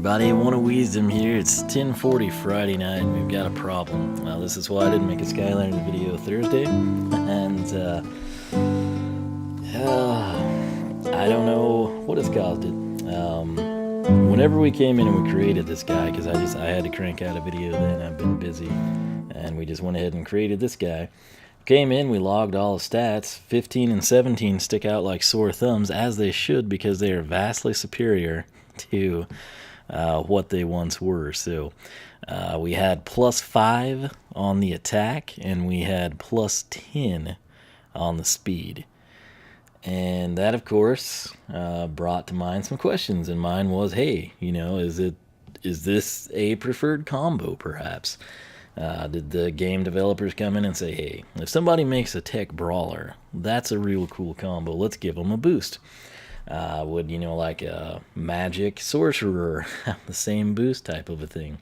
everybody, one of Wiisdom here. It's 10:40 Friday night and we've got a problem. This is why I didn't make a Skylanders video Thursday. And I don't know what has caused it. Whenever we came in and we created this guy, because I had to crank out a video then, I've been busy, and we just went ahead and created this guy. Came in, we logged all the stats. 15 and 17 stick out like sore thumbs, as they should, because they are vastly superior to what they once were. So we had +5 on the attack, and we had +10 on the speed. And that, of course, brought to mind some questions. And mine was, hey, you know, is this a preferred combo, perhaps? Did the game developers come in and say, hey, if somebody makes a Tech Brawler, that's a real cool combo, let's give them a boost? Would, you know, like a Magic Sorcerer have the same boost type of a thing?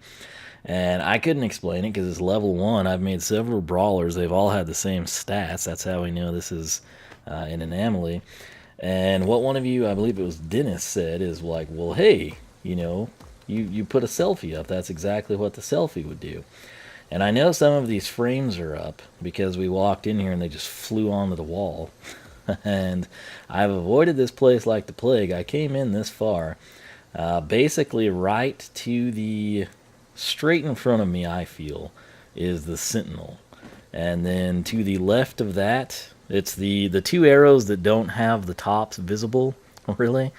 And I couldn't explain it because it's level 1. I've made several brawlers. They've all had the same stats. That's how we know this is an anomaly. And what one of you, I believe it was Dennis, said is like, well, hey, you know, you put a selfie up. That's exactly what the selfie would do. And I know some of these frames are up because we walked in here and they just flew onto the wall. And I've avoided this place like the plague. I came in this far, basically right to the straight in front of me, I feel, is the Sentinel. And then to the left of that, it's the two arrows that don't have the tops visible, really.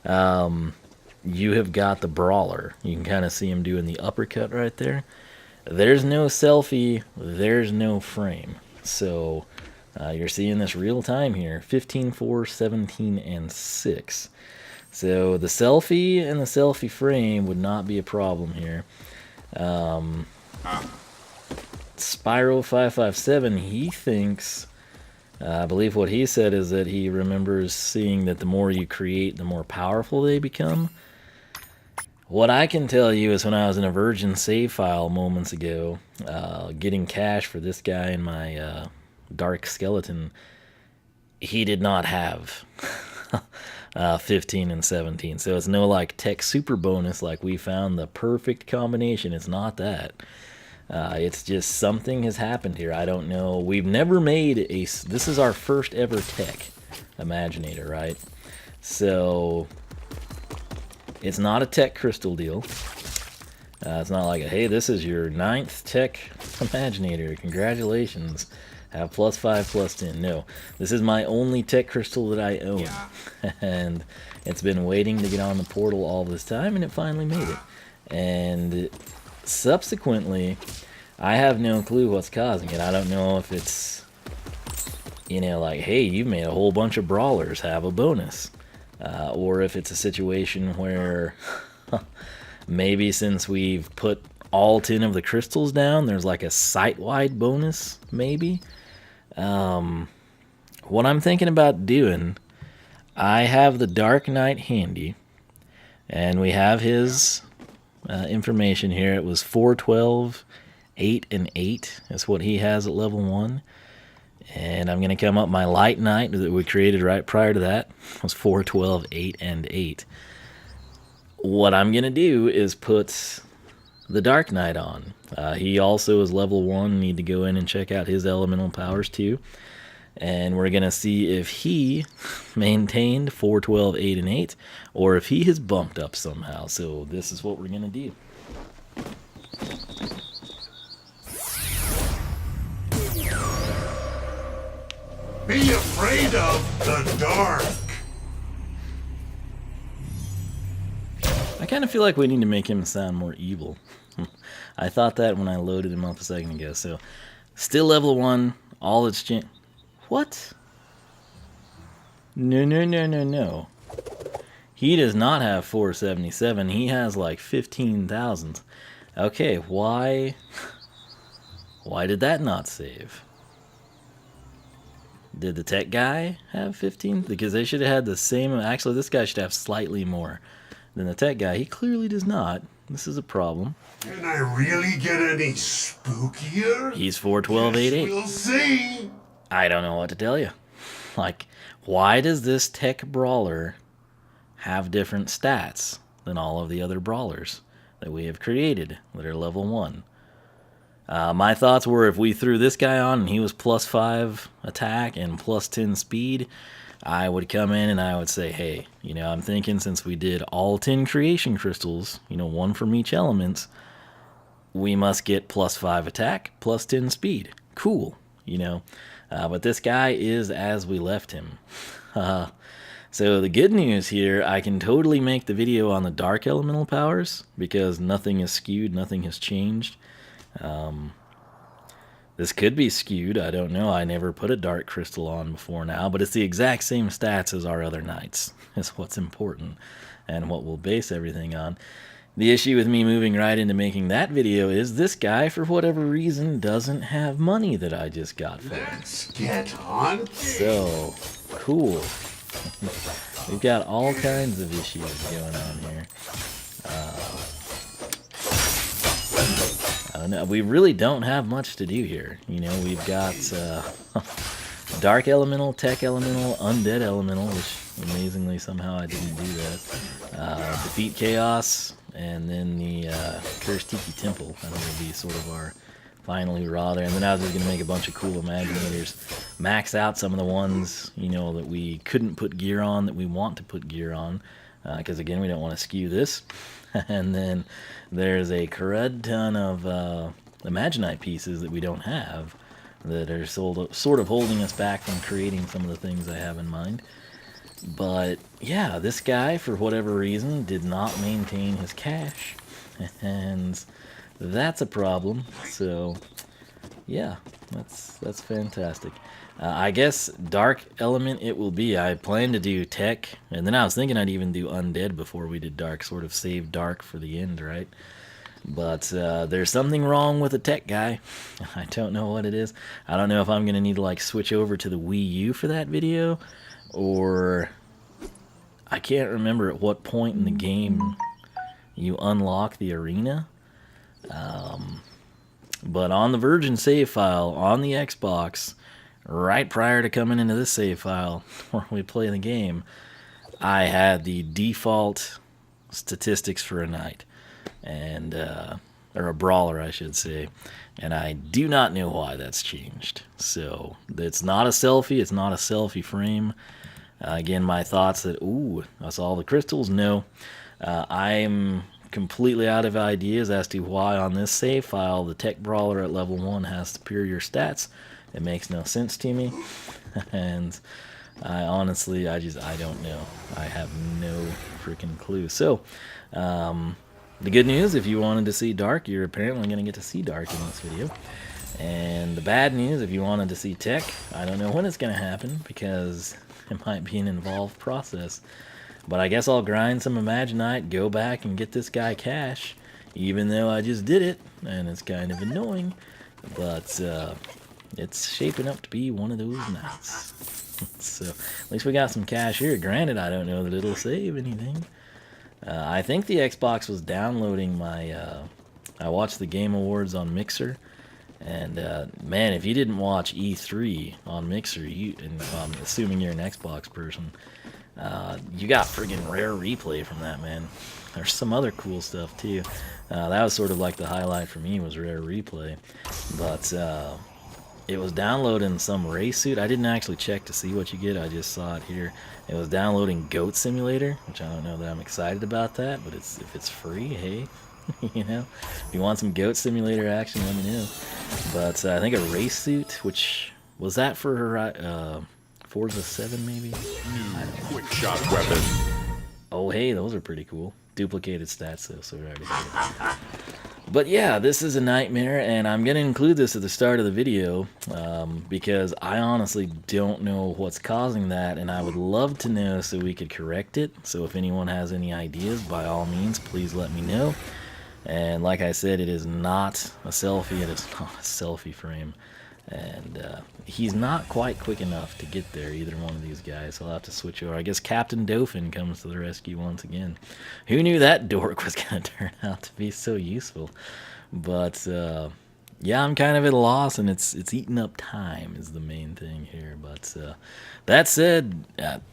You have got the Brawler. You can kind of see him doing the uppercut right there. There's no selfie, there's no frame. So you're seeing this real time here. 15, 4, 17, and 6. So the selfie and the selfie frame would not be a problem here. Spyro557, he thinks, I believe what he said is that he remembers seeing that the more you create, the more powerful they become. What I can tell you is when I was in a Virgin save file moments ago, getting cash for this guy in my Dark Skeleton, he did not have 15 and 17. So it's no like tech super bonus like we found the perfect combination. It's not that. It's just something has happened here. I don't know. We've never made a... This is our first ever Tech Imaginator, right? So it's not a Tech Crystal deal. It's not like, hey, this is your 9th Tech Imaginator. Congratulations. Have +5, +10. No, this is my only Tech Crystal that I own. Yeah. And it's been waiting to get on the portal all this time, and it finally made it. And subsequently, I have no clue what's causing it. I don't know if it's, you know, like, hey, you've made a whole bunch of brawlers have a bonus. Or if it's a situation where maybe since we've put all 10 of the crystals down, there's like a site-wide bonus, maybe. What I'm thinking about doing, I have the Dark Knight handy, and we have his information here. It was 4, 12, 8, and 8. That's what he has at level 1. And I'm going to come up my Light Knight that we created right prior to that. It was 4, 12, 8, and 8. What I'm going to do is put the Dark Knight on. He also is level 1. Need to go in and check out his elemental powers too. And we're going to see if he maintained 4, 12, 8, and 8, or if he has bumped up somehow. So this is what we're going to do. Be afraid of the dark. I kind of feel like we need to make him sound more evil. I thought that when I loaded him up a second ago. So, still level 1. All its What? No, no, no, no, no. He does not have 477. He has like 15,000. Okay, why did that not save? Did the tech guy have 15? Because they should have had the same. Actually, this guy should have slightly more than the tech guy. He clearly does not. This is a problem. Can I really get any spookier? He's 4, 12, 8, 8. We'll see. I don't know what to tell you. Like, why does this Tech Brawler have different stats than all of the other brawlers that we have created that are level 1. My thoughts were if we threw this guy on and he was plus 5 attack and plus 10 speed, I would come in and I would say, hey, I'm thinking since we did all 10 creation crystals, one from each element, we must get plus 5 attack, plus 10 speed. Cool, but this guy is as we left him. So the good news here, I can totally make the video on the dark elemental powers because nothing is skewed, nothing has changed. This could be skewed, I don't know. I never put a dark crystal on before now, but it's the exact same stats as our other knights. Is what's important and what we'll base everything on. The issue with me moving right into making that video is this guy, for whatever reason, doesn't have money that I just got for him. Let's get on. So, cool. We've got all kinds of issues going on here. I don't know. We really don't have much to do here. We've got Dark Elemental, Tech Elemental, Undead Elemental, which amazingly somehow I didn't do that. Defeat Chaos, and then the Cursed Tiki Temple. I think will be sort of our final hurrah there. And then I was just going to make a bunch of cool Imaginators. Max out some of the ones, that we couldn't put gear on that we want to put gear on. Because again, we don't want to skew this. And then there's a crud ton of Imaginite pieces that we don't have that are sort of holding us back from creating some of the things I have in mind. But yeah, this guy, for whatever reason, did not maintain his cash. And that's a problem. So yeah, that's fantastic. I guess Dark Element it will be. I plan to do Tech, and then I was thinking I'd even do Undead before we did Dark, sort of save Dark for the end, right? But there's something wrong with the Tech guy. I don't know what it is. I don't know if I'm going to need to like switch over to the Wii U for that video, or I can't remember at what point in the game you unlock the arena. But on the Virgin save file on the Xbox, right prior to coming into this save file where we play the game, I had the default statistics for a knight, and or a brawler, I should say, and I do not know why that's changed. So it's not a selfie, it's not a selfie frame. Again, my thoughts that, ooh, that's all the crystals? No. I'm completely out of ideas as to why on this save file the Tech Brawler at level 1 has superior stats. It makes no sense to me. And I honestly, I don't know. I have no freaking clue. So, the good news, if you wanted to see Dark, you're apparently going to get to see Dark in this video. And the bad news, if you wanted to see Tech, I don't know when it's going to happen because it might be an involved process. But I guess I'll grind some Imaginite, go back and get this guy cash, even though I just did it, and it's kind of annoying. But it's shaping up to be one of those nights. So at least we got some cash here. Granted, I don't know that it'll save anything. I think the Xbox was downloading my... I watched the Game Awards on Mixer. And man, if you didn't watch E3 on Mixer, and assuming you're an Xbox person, you got friggin' rare replay from that, man. There's some other cool stuff too. That was sort of like the highlight for me, was rare replay. But it was downloading some race suit. I didn't actually check to see what you get. I just saw it here. It was downloading Goat Simulator, which I don't know that I'm excited about that, but if it's free, hey. If you want some Goat Simulator action, let me know. But I think a race suit, which was that for her Forza 7 maybe? I don't know. Quick shot weapon. Oh hey, those are pretty cool. Duplicated stats though, so we already did it. But yeah, this is a nightmare, and I'm going to include this at the start of the video because I honestly don't know what's causing that, and I would love to know so we could correct it. So if anyone has any ideas, by all means, please let me know. And like I said, it is not a selfie, it is not a selfie frame. And he's not quite quick enough to get there, either one of these guys. So I'll have to switch over. I guess Captain Dauphin comes to the rescue once again. Who knew that dork was going to turn out to be so useful? But yeah, I'm kind of at a loss, and it's eating up time is the main thing here. But that said,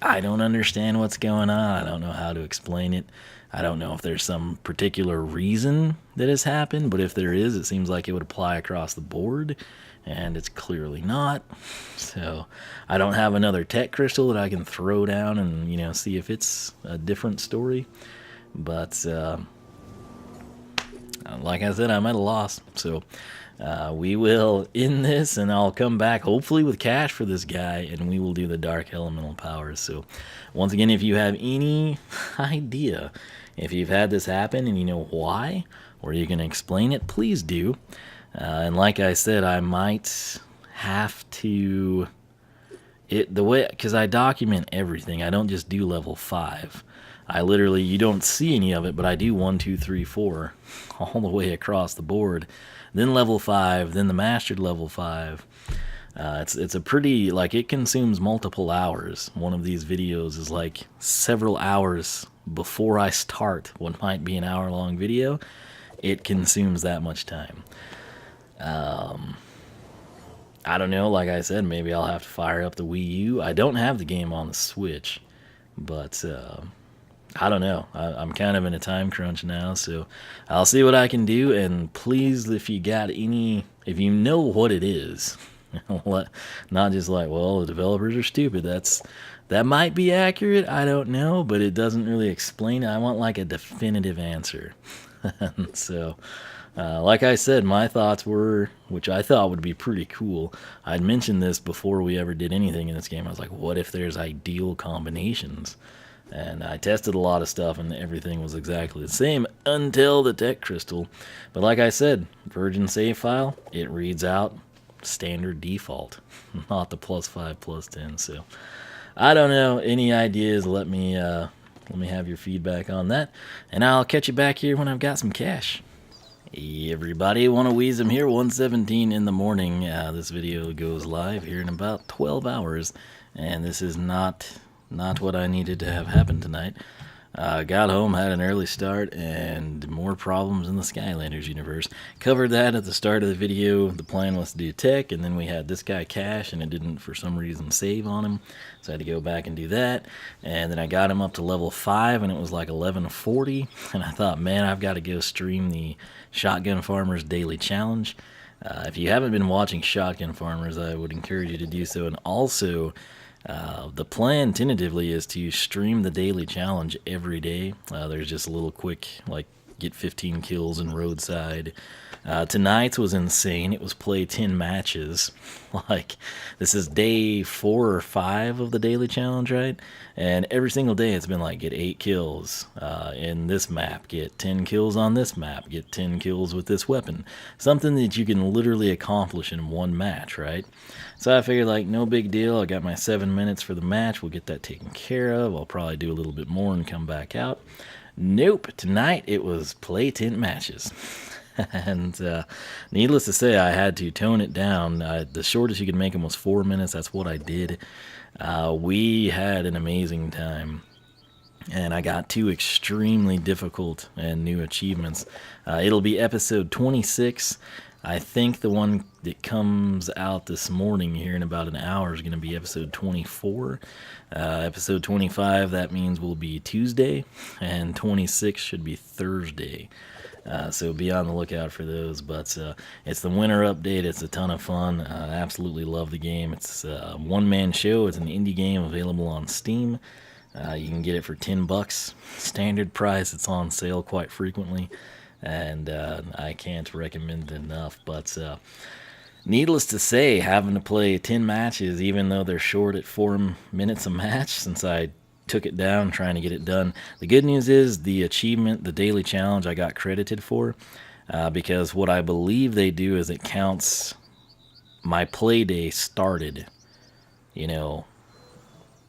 I don't understand what's going on. I don't know how to explain it. I don't know if there's some particular reason that has happened, but if there is, it seems like it would apply across the board, and it's clearly not. So I don't have another tech crystal that I can throw down and see if it's a different story. But like I said, I'm at a loss. So we will end this, and I'll come back hopefully with cash for this guy, and we will do the dark elemental powers. So once again, if you have any idea if you've had this happen and you know why, or you can explain it, please do. And like I said, I might have to because I document everything. I don't just do level 5. I literally, you don't see any of it, but I do 1, 2, 3, 4 all the way across the board. Then level 5, then the mastered level 5. It's a pretty, like, it consumes multiple hours. One of these videos is like several hours before I start what might be an hour-long video. It consumes that much time. I don't know, like I said, maybe I'll have to fire up the Wii U. I don't have the game on the Switch, but I don't know. I'm kind of in a time crunch now, so I'll see what I can do. And please, if you know what it is, not just like, well, the developers are stupid. That might be accurate. I don't know, but it doesn't really explain it. I want like a definitive answer. So, like I said, my thoughts were, which I thought would be pretty cool. I'd mentioned this before we ever did anything in this game. I was like, what if there's ideal combinations? And I tested a lot of stuff, and everything was exactly the same until the tech crystal. But like I said, virgin save file, it reads out standard default, not the +5, +10. So I don't know. Any ideas? Let me have your feedback on that, and I'll catch you back here when I've got some cash. Hey everybody, Wiisdom here, 1:17 in the morning. This video goes live here in about 12 hours, and this is not what I needed to have happen tonight. Got home, had an early start, and more problems in the Skylanders universe. Covered that at the start of the video. The plan was to do tech, and then we had this guy Cash, and it didn't for some reason save on him, so I had to go back and do that. And then I got him up to level 5, and it was like 11:40, and I thought, man, I've got to go stream the Shotgun Farmers Daily Challenge. If you haven't been watching Shotgun Farmers, I would encourage you to do so. And also, the plan tentatively is to stream the daily challenge every day. There's just a little quick, like, get 15 kills in roadside. Tonight's was insane. It was play 10 matches. Like, this is day 4 or 5 of the daily challenge, right? And every single day it's been like, get 8 kills in this map, get 10 kills on this map, get 10 kills with this weapon. Something that you can literally accomplish in one match, right? So I figured, like, no big deal. I got my 7 minutes for the match. We'll get that taken care of. I'll probably do a little bit more and come back out. Nope. Tonight it was play 10 matches. And needless to say, I had to tone it down. The shortest you could make them was 4 minutes. That's what I did. We had an amazing time, and I got 2 extremely difficult and new achievements. It'll be episode 26. I think the one that comes out this morning here in about an hour is going to be episode 24. Episode 25, that means will be Tuesday, and 26 should be Thursday. So be on the lookout for those. But it's the winter update. It's a ton of fun. I absolutely love the game. It's a one-man show. It's an indie game available on Steam. You can get it for $10. Standard price. It's on sale quite frequently, and I can't recommend it enough. But needless to say, having to play 10 matches, even though they're short at 4 minutes a match, since I took it down trying to get it done. The good news is the achievement, the daily challenge, I got credited for, because what I believe they do is it counts my play day started,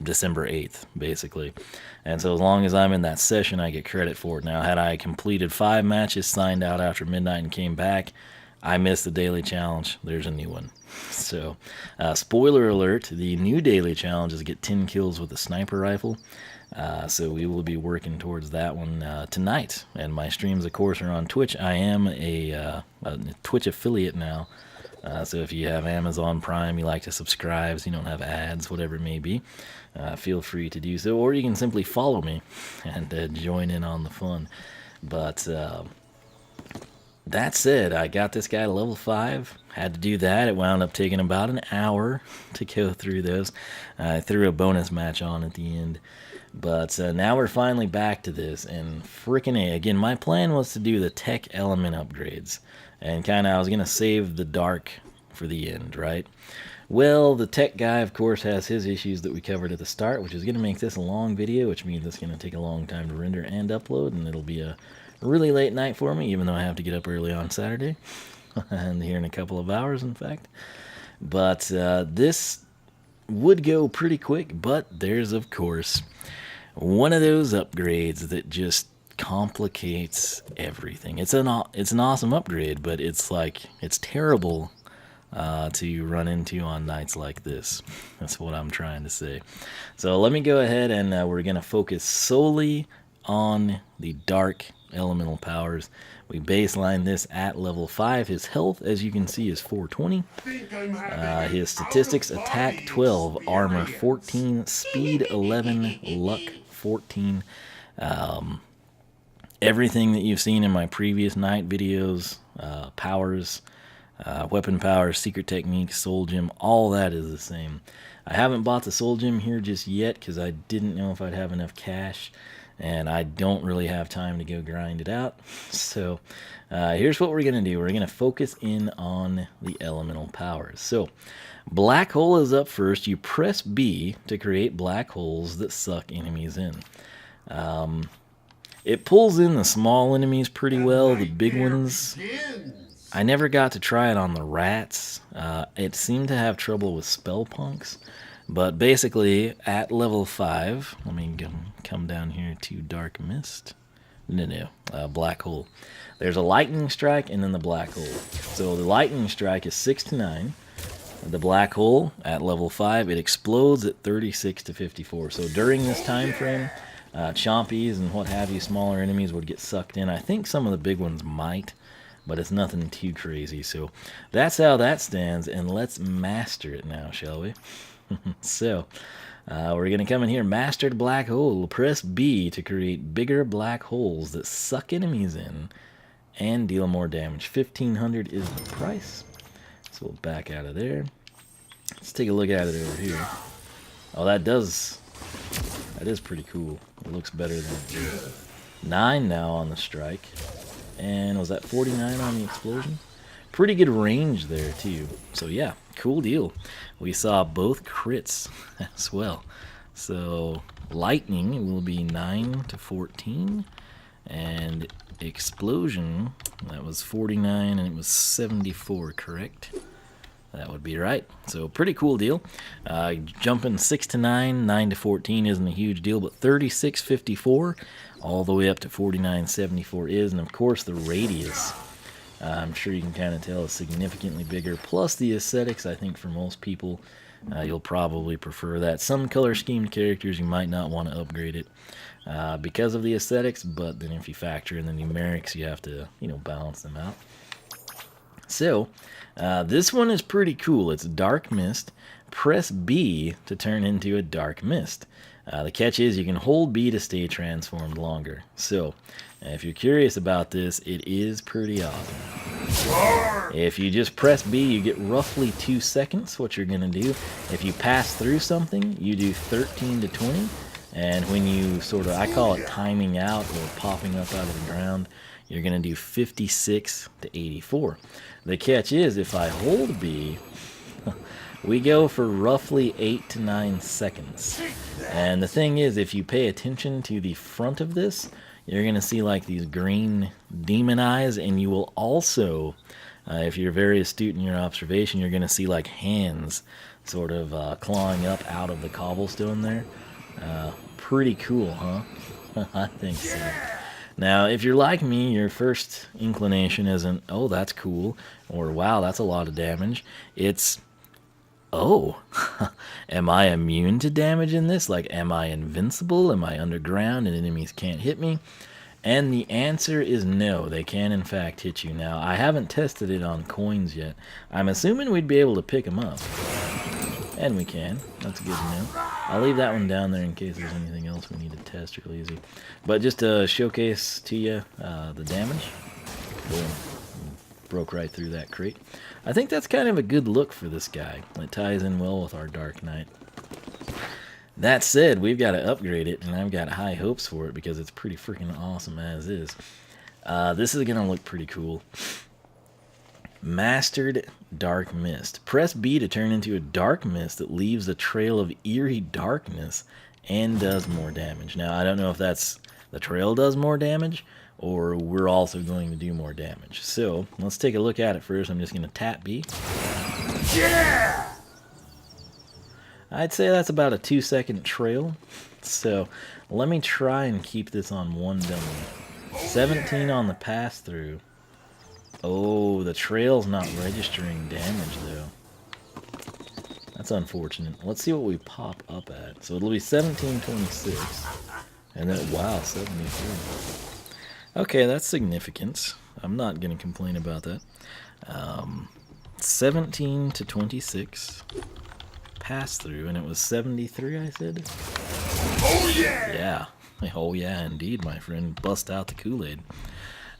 December 8th, basically. And so as long as I'm in that session, I get credit for it. Now, had I completed 5 matches, signed out after midnight, and came back, I missed the daily challenge. There's a new one. So, spoiler alert, the new daily challenge is to get 10 kills with a sniper rifle. So we will be working towards that one tonight. And my streams, of course, are on Twitch. I am a Twitch affiliate now. So if you have Amazon Prime, you like to subscribe so you don't have ads, whatever it may be, feel free to do so. Or you can simply follow me and join in on the fun. But that said, I got this guy to level 5. Had to do that. It wound up taking about an hour to go through those. I threw a bonus match on at the end. But now we're finally back to this, and frickin' A. Again, my plan was to do the tech element upgrades, and kind of I was going to save the dark for the end, right? Well, the tech guy, of course, has his issues that we covered at the start, which is going to make this a long video, which means it's going to take a long time to render and upload, and it'll be a really late night for me, even though I have to get up early on Saturday, and here in a couple of hours, in fact. But this would go pretty quick, but there's, of course, one of those upgrades that just complicates everything. It's an awesome upgrade, but it's terrible to run into on nights like this. That's what I'm trying to say. So let me go ahead and we're going to focus solely on the dark elemental powers. We baseline this at level 5. His health, as you can see, is 420. His statistics: attack 12, armor 14, speed 11, luck 14. Everything that you've seen in my previous night videos, powers, weapon powers, secret techniques, soul gem, all that is the same. I haven't bought the soul gem here just yet because I didn't know if I'd have enough cash, and I don't really have time to go grind it out. So here's what we're going to do. We're going to focus in on the elemental powers. So black hole is up first. You press B to create black holes that suck enemies in. It pulls in the small enemies pretty well. The big ones, I never got to try it on the rats. It seemed to have trouble with spell punks. But basically, at level 5, let me come down here to Dark Mist. No, Black Hole. There's a Lightning Strike and then the Black Hole. So the Lightning Strike is 6 to 9. The Black Hole, at level 5, it explodes at 36 to 54. So during this time frame, chompies and what have you, smaller enemies would get sucked in. I think some of the big ones might, but it's nothing too crazy. So that's how that stands, and let's master it now, shall we? So we're going to come in here, mastered black hole. Press B to create bigger black holes that suck enemies in and deal more damage. 1,500 is the price. So we'll back out of there. Let's take a look at it over here. Oh, that is pretty cool. It looks better than it did. 9 now on the strike. And was that 49 on the explosion? Pretty good range there too. So yeah, cool deal. We saw both crits as well. So lightning will be 9 to 14. And explosion, that was 49 and it was 74, correct? That would be right. So pretty cool deal. Jumping 6 to 9, 9 to 14 isn't a huge deal, but 36.54 all the way up to 49.74 is. And of course the radius, I'm sure you can kind of tell, is significantly bigger. Plus the aesthetics, I think for most people, you'll probably prefer that. Some color schemed characters, you might not want to upgrade it because of the aesthetics, but then if you factor in the numerics, you have to, balance them out. So this one is pretty cool. It's Dark Mist. Press B to turn into a Dark Mist. The catch is you can hold B to stay transformed longer. So if you're curious about this, it is pretty awesome. If you just press B, you get roughly 2 seconds. What you're going to do, if you pass through something, you do 13 to 20. And when you I call it timing out or popping up out of the ground, you're going to do 56 to 84. The catch is if I hold B, we go for roughly 8 to 9 seconds. And the thing is, if you pay attention to the front of this, you're going to see like these green demon eyes, and you will also, if you're very astute in your observation, you're going to see like hands sort of clawing up out of the cobblestone there. Pretty cool, huh? I think so. Now, if you're like me, your first inclination isn't, oh, that's cool, or wow, that's a lot of damage. It's, oh, am I immune to damage in this? Like, am I invincible? Am I underground and enemies can't hit me? And the answer is no, they can in fact hit you. Now, I haven't tested it on coins yet. I'm assuming we'd be able to pick them up. And we can. That's good to know. I'll leave that one down there in case there's anything else we need to test real easy. But just to showcase to you the damage. Boom. Broke right through that crate. I think that's kind of a good look for this guy. It ties in well with our Dark Knight. That said, we've got to upgrade it, and I've got high hopes for it because it's pretty freaking awesome as is. This is going to look pretty cool. Mastered Dark Mist. Press B to turn into a dark mist that leaves a trail of eerie darkness and does more damage. Now, I don't know if that's the trail does more damage or we're also going to do more damage. So, let's take a look at it first. I'm just going to tap B. Yeah! I'd say that's about a 2-second trail. So, let me try and keep this on one dummy. 17 on the pass-through. Oh, the trail's not registering damage, though. That's unfortunate. Let's see what we pop up at. So it'll be 1726. And then, wow, 73. Okay, that's significant. I'm not going to complain about that. 17 to 26. Pass through, and it was 73, I said? Oh, yeah! Yeah. Oh, yeah, indeed, my friend. Bust out the Kool-Aid.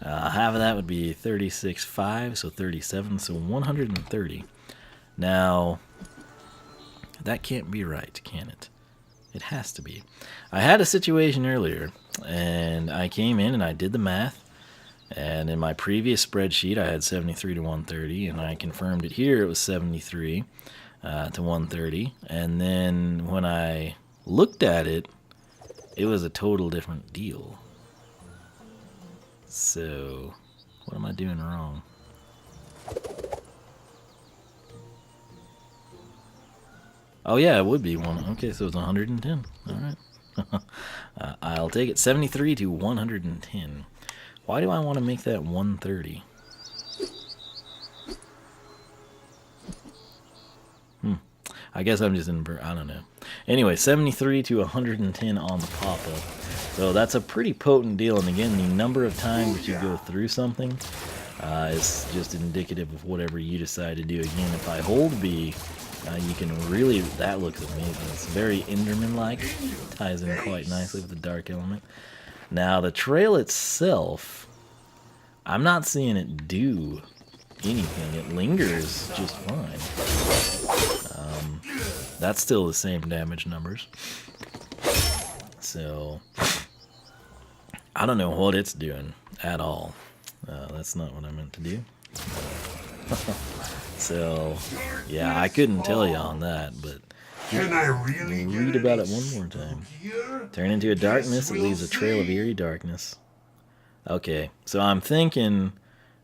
Half of that would be 36.5, so 37, so 130. Now, that can't be right, can it? It has to be. I had a situation earlier, and I came in and I did the math, and in my previous spreadsheet I had 73 to 130, and I confirmed it here, it was 73 to 130, and then when I looked at it, it was a total different deal. So, what am I doing wrong? Oh yeah, it would be one. Okay, so it's 110. All right. I'll take it. 73 to 110. Why do I want to make that 130? I guess I'm just I don't know. Anyway, 73 to 110 on the pop-up. So that's a pretty potent deal, and again, the number of times that you go through something is just indicative of whatever you decide to do. Again, if I hold B, you can really, that looks amazing. It's very Enderman-like, ties in quite nicely with the dark element. Now, the trail itself, I'm not seeing it do anything. It lingers just fine. That's still the same damage numbers. So, I don't know what it's doing at all. That's not what I meant to do. So, yeah, I couldn't tell you on that, but Can I really read about it one more time. Turn into a darkness that leaves a trail of eerie darkness. Okay, so I'm thinking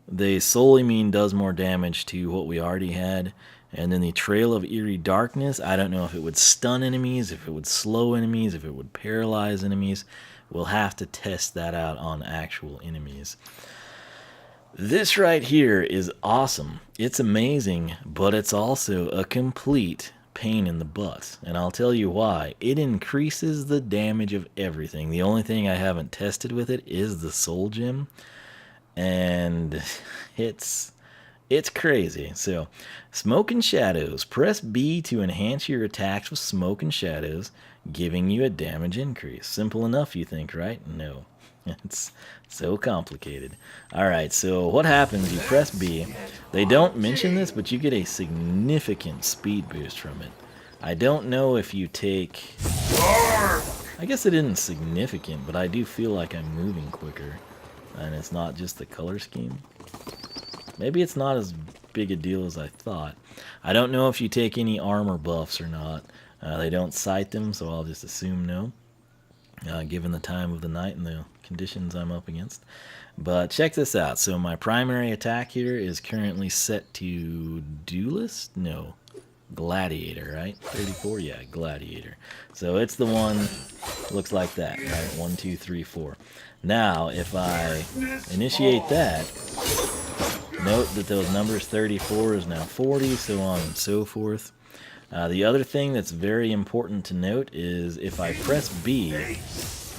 they solely mean does more damage to what we already had. And then the trail of eerie darkness, I don't know if it would stun enemies, if it would slow enemies, if it would paralyze enemies. We'll have to test that out on actual enemies. This right here is awesome. It's amazing, but it's also a complete pain in the butt. And I'll tell you why. It increases the damage of everything. The only thing I haven't tested with it is the soul gem. And it's crazy. So, smoke and shadows. Press B to enhance your attacks with smoke and shadows, giving you a damage increase. Simple enough, you think, right? No. It's so complicated. Alright, so what happens? You press B. They don't mention this, but you get a significant speed boost from it. I don't know if you take... I guess it isn't significant, but I do feel like I'm moving quicker. And it's not just the color scheme. Maybe it's not as big a deal as I thought. I don't know if you take any armor buffs or not. They don't cite them, so I'll just assume no. Given the time of the night and the conditions I'm up against. But check this out. So my primary attack here is currently set to Duelist? No. Gladiator, right? 34, yeah, Gladiator. So it's the one, looks like that, right? 1, 2, 3, 4. Now, if I initiate that, note that those numbers 34 is now 40, so on and so forth. The other thing that's very important to note is if I press B,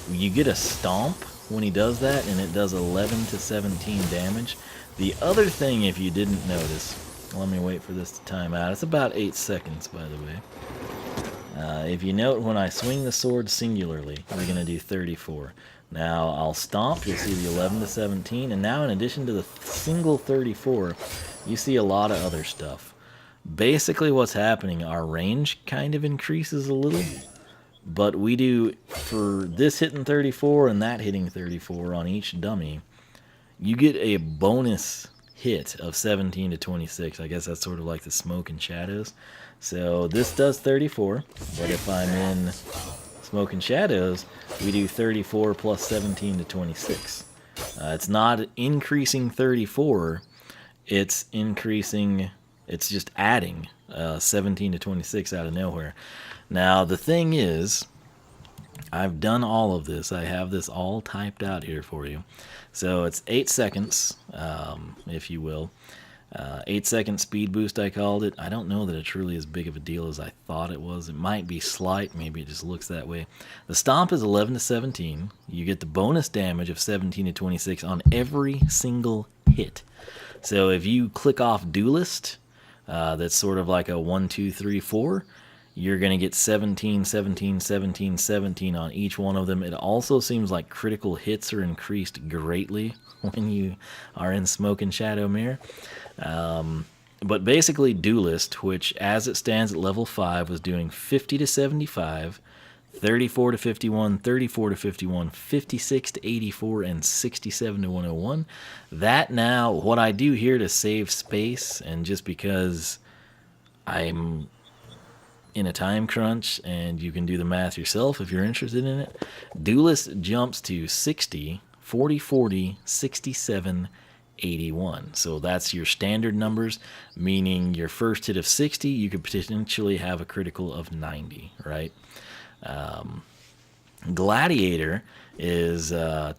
you get a stomp when he does that, and it does 11 to 17 damage. The other thing, if you didn't notice, let me wait for this to time out. It's about 8 seconds, by the way. If you note, when I swing the sword singularly, we're going to do 34. Now, I'll stomp, you'll see the 11 to 17, and now in addition to the single 34, you see a lot of other stuff. Basically what's happening, our range kind of increases a little, but we do, for this hitting 34 and that hitting 34 on each dummy, you get a bonus hit of 17 to 26. I guess that's sort of like the smoke and shadows. So this does 34, but if I'm in smoke and shadows, we do 34 plus 17 to 26. It's not increasing 34, it's increasing, it's just adding 17 to 26 out of nowhere. Now the thing is, I've done all of this. I have this all typed out here for you. So it's 8 seconds, if you will. 8-second speed boost, I called it. I don't know that it's really as big of a deal as I thought it was. It might be slight. Maybe it just looks that way. The stomp is 11 to 17. You get the bonus damage of 17 to 26 on every single hit. So if you click off Duelist, that's sort of like a 1, 2, 3, 4. You're going to get 17, 17, 17, 17 on each one of them. It also seems like critical hits are increased greatly when you are in Smoke and Shadow Mirror. But basically Duelist, which as it stands at level 5 was doing 50 to 75, 34 to 51, 34 to 51, 56 to 84, and 67 to 101. That now, what I do here to save space, and just because I'm in a time crunch, and you can do the math yourself if you're interested in it, Duelist jumps to 60, 40, 40, 67, 81. So that's your standard numbers, meaning your first hit of 60, you could potentially have a critical of 90, right? Gladiator is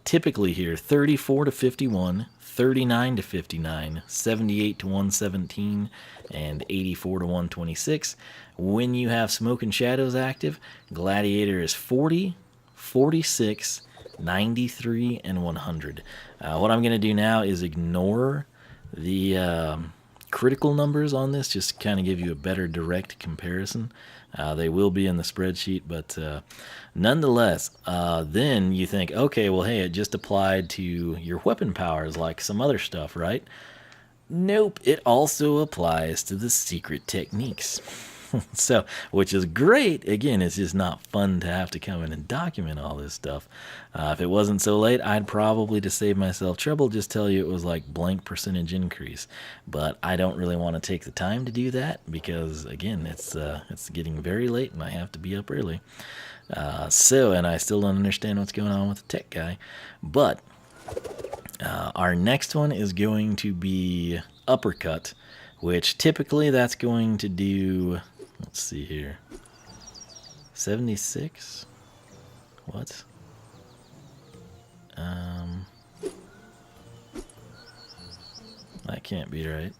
typically here 34 to 51, 39 to 59, 78 to 117, and 84 to 126. When you have Smoke and Shadows active, Gladiator is 40, 46, 93, and 100. What I'm going to do now is ignore the critical numbers on this, just to kind of give you a better direct comparison. They will be in the spreadsheet, but nonetheless, then you think, okay, well, hey, it just applied to your weapon powers like some other stuff, right? Nope, it also applies to the secret techniques. So, which is great. Again, it's just not fun to have to come in and document all this stuff. If it wasn't so late, I'd probably, to save myself trouble, just tell you it was like blank percentage increase. But I don't really want to take the time to do that because, again, it's getting very late and I have to be up early. And I still don't understand what's going on with the tech guy. But our next one is going to be Uppercut, which typically that's going to do, let's see here, 76? What? That can't be right.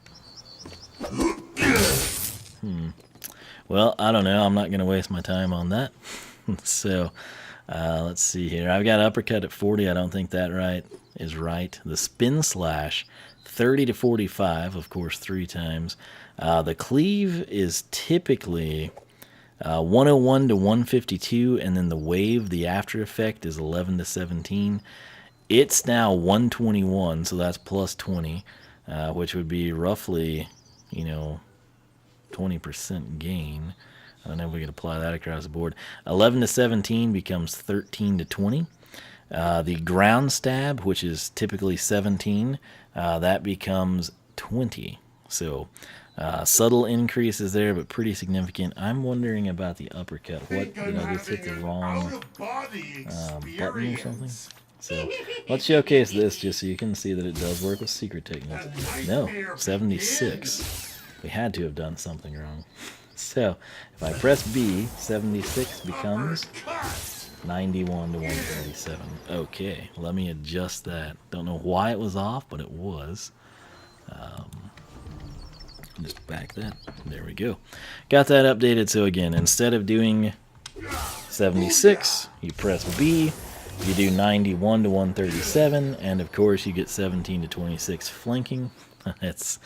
Well, I don't know. I'm not going to waste my time on that. So, let's see here. I've got Uppercut at 40. I don't think that is right. The Spin Slash, 30 to 45, of course, 3 times. The Cleave is typically 101 to 152, and then the Wave, the after effect, is 11 to 17. It's now 121, so that's plus 20, which would be roughly, 20% gain. I don't know if we could apply that across the board. 11 to 17 becomes 13 to 20. The Ground Stab, which is typically 17, that becomes 20. So subtle increases there, but pretty significant. I'm wondering about the Uppercut. What, this hit the wrong button or something? So let's showcase this just so you can see that it does work with secret techniques. No, 76. We had to have done something wrong. So if I press B, 76 becomes Cut! 91 to 137. Okay, let me adjust that. Don't know why it was off, but it was. Just back that. There we go. Got that updated. So again, instead of doing 76, you press B, you do 91 to 137, and of course you get 17 to 26 flanking. It's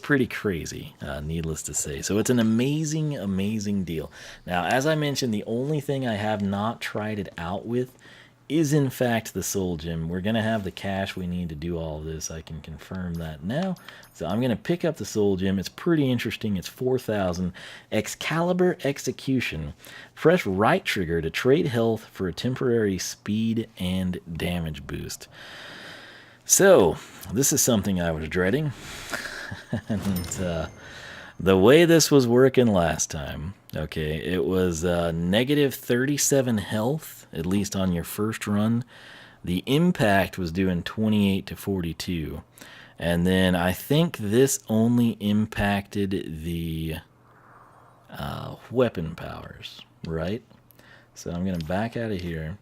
pretty crazy, needless to say. So it's an amazing, amazing deal. Now, as I mentioned, the only thing I have not tried it out with is in fact the soul gem. We're going to have the cash we need to do all of this. I can confirm that now. So I'm going to pick up the soul gem. It's pretty interesting. It's 4,000. Excalibur Execution. Press right trigger to trade health for a temporary speed and damage boost. So this is something I was dreading. And the way this was working last time, okay, it was negative 37 health, at least on your first run. The impact was doing 28 to 42. And then I think this only impacted the weapon powers, right? So I'm going to back out of here.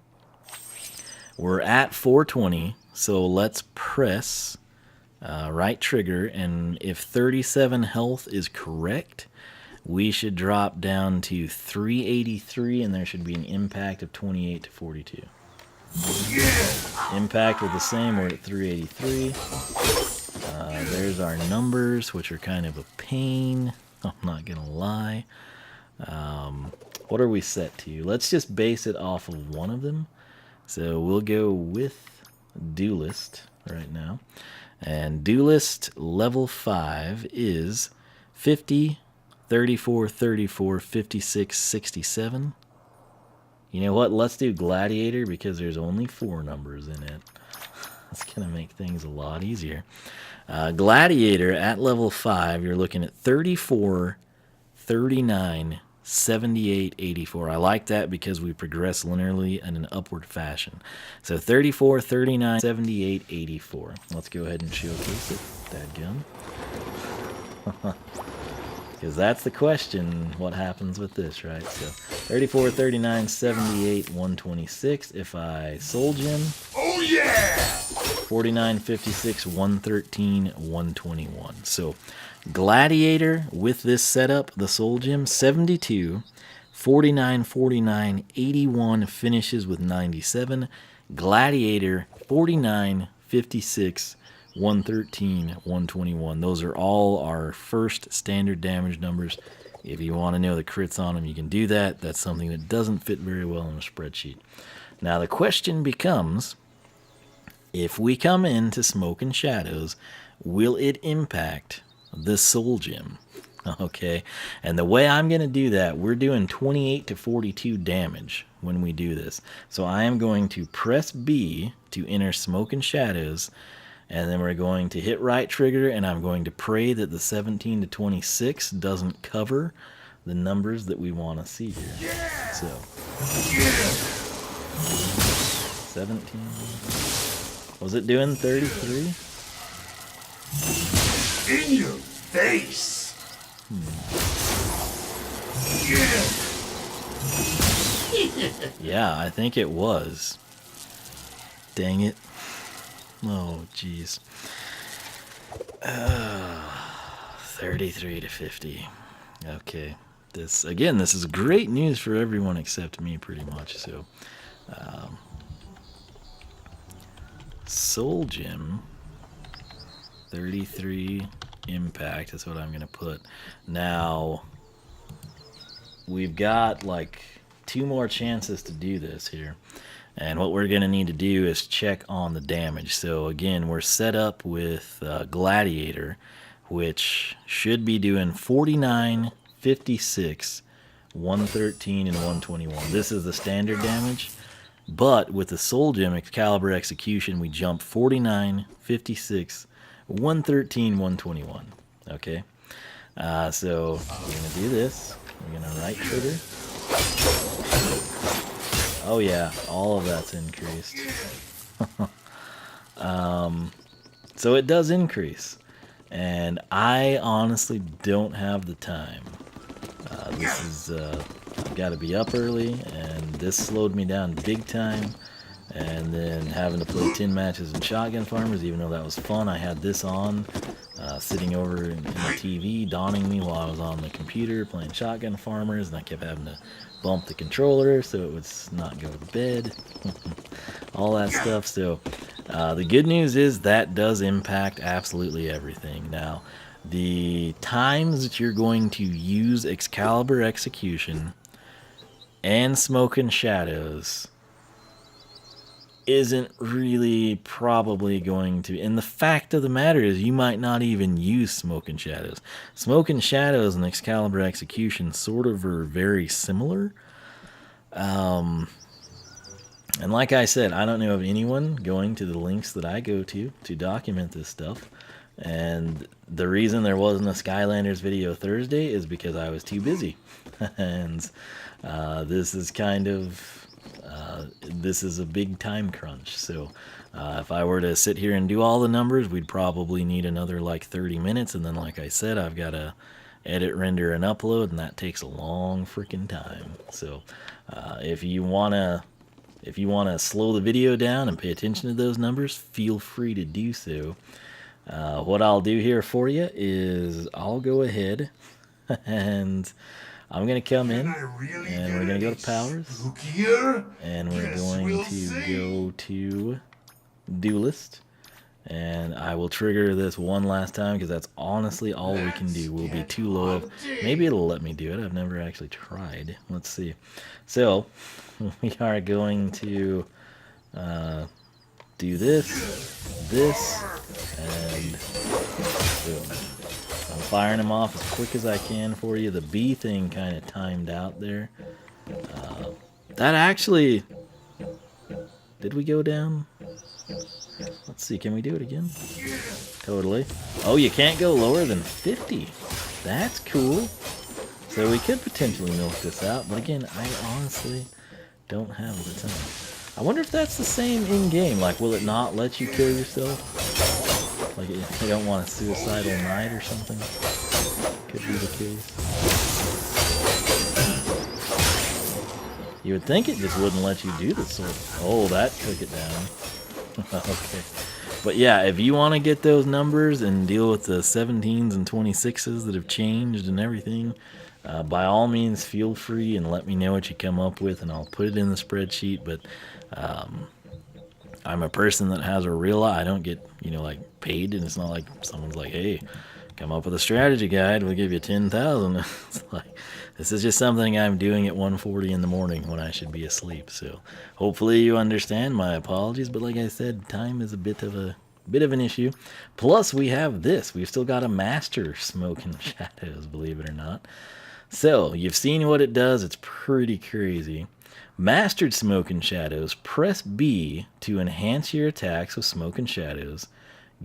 We're at 420, so let's press right trigger, and if 37 health is correct, we should drop down to 383, and there should be an impact of 28 to 42. Impact was the same, we're at 383. There's our numbers, which are kind of a pain, I'm not gonna lie. What are we set to? Let's just base it off of one of them. So we'll go with Duelist right now. And Duelist level 5 is 50, 34, 34, 56, 67. You know what? Let's do Gladiator because there's only 4 numbers in it. That's going to make things a lot easier. Gladiator at level 5, you're looking at 34, 39, 78, 84. I like that because we progress linearly in an upward fashion. So 34, 39, 78, 84. Let's go ahead and showcase it. Dadgum. Because that's the question, what happens with this, right? So 34, 39, 78, 126. If I soul gem. Oh yeah! 49, 56, 113, 121. So Gladiator with this setup, the soul gem, 72, 49, 49, 81, finishes with 97. Gladiator, 49, 56, 113, 121. Those are all our first standard damage numbers. If you want to know the crits on them, you can do that. That's something that doesn't fit very well in a spreadsheet. Now the question becomes, if we come into Smoke and Shadows, will it impact the soul gem? Okay, and the way I'm going to do that, we're doing 28 to 42 damage when we do this. So I am going to press B to enter Smoke and Shadows, and then we're going to hit right trigger, and I'm going to pray that the 17 to 26 doesn't cover the numbers that we want to see here. Yeah! So, Yeah! 17. Was it doing 33? In your face! Yeah! Yeah, I think it was. Dang it. Oh, jeez. 33 to 50. Okay. This is great news for everyone except me, pretty much. So, Soul Gem, 33 impact. That's what I'm going to put. Now, we've got like 2 more chances to do this here. And what we're going to need to do is check on the damage. So again, we're set up with Gladiator, which should be doing 49, 56, 113, and 121. This is the standard damage. But with the Soul Gem Excalibur Execution, we jump 49, 56, 113, 121. Okay? So we're going to do this. We're going to right trigger. Oh yeah, all of that's increased. So it does increase. And I honestly don't have the time. this is, I've got to be up early, and this slowed me down big time. And then having to play 10 matches in Shotgun Farmers, even though that was fun, I had this on, sitting over in the TV, dawning me while I was on the computer playing Shotgun Farmers, and I kept having to bump the controller so it would not go to bed, all that stuff. So the good news is that does impact absolutely everything. Now, the times that you're going to use Excalibur Execution and Smoke and Shadows isn't really probably going to, and the fact of the matter is you might not even use Smoke and Shadows. Smoke and Shadows and Excalibur Execution sort of are very similar. And like I said, I don't know of anyone going to the links that I go to document this stuff. And the reason there wasn't a Skylanders video Thursday is because I was too busy. And this is kind of... this is a big time crunch, so if I were to sit here and do all the numbers, we'd probably need another like 30 minutes, and then like I said, I've got to edit, render, and upload, and that takes a long freaking time. So if you wanna slow the video down and pay attention to those numbers, feel free to do so. What I'll do here for you is I'll go ahead and I'm going to come in, and we're going to go to Powers, and we're going to go to Duelist, and I will trigger this one last time, because that's honestly all we can do. We'll be too low. Maybe it'll let me do it. I've never actually tried. Let's see. So, we are going to do this, and boom. I'm firing them off as quick as I can for you. The B thing kind of timed out there. That actually... Did we go down? Let's see, can we do it again? Totally. Oh, you can't go lower than 50. That's cool. So we could potentially milk this out, but again, I honestly don't have the time. I wonder if that's the same in-game. Like, will it not let you kill yourself? Like, if you don't want a suicidal night or something? Could be the case. You would think it just wouldn't let you do this sort of... Oh, that took it down. Okay. But yeah, if you want to get those numbers and deal with the 17s and 26s that have changed and everything, by all means, feel free and let me know what you come up with, and I'll put it in the spreadsheet. But I'm a person that has a real... I don't get, like, paid, and it's not like someone's like, hey, come up with a strategy guide, we'll give you 10,000. It's like, this is just something I'm doing at 1:40 in the morning when I should be asleep. So hopefully you understand. My apologies, but like I said, time is a bit of an issue. Plus, we have this. We've still got a master Smoke and Shadows, believe it or not. So you've seen what it does. It's pretty crazy. Mastered Smoke and Shadows, press B to enhance your attacks with Smoke and Shadows,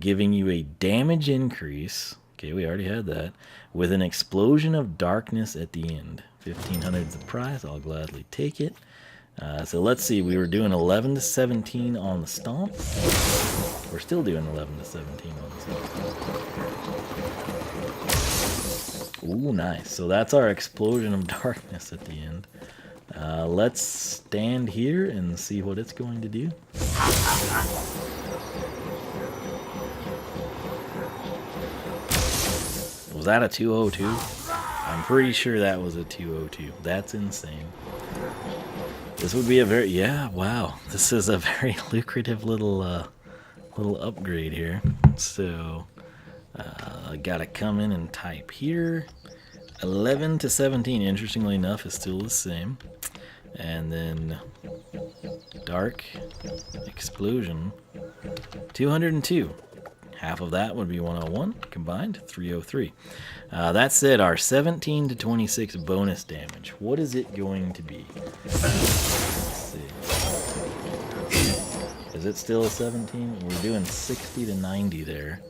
giving you a damage increase. Okay, we already had that. With an explosion of darkness at the end. 1,500 is the prize. I'll gladly take it. So let's see. We were doing 11 to 17 on the stomp. We're still doing 11 to 17 on the stomp. Ooh, nice. So that's our explosion of darkness at the end. Let's stand here and see what it's going to do. Was that a 202? I'm pretty sure that was a 202. That's insane. This would be a very... Yeah, wow. This is a very lucrative little upgrade here. So, I gotta come in and type here. 11 to 17, interestingly enough, is still the same. And then Dark Explosion, 202. Half of that would be 101, combined 303. That said, our 17 to 26 bonus damage, what is it going to be? Let's see. Is it still a 17? We're doing 60 to 90 there.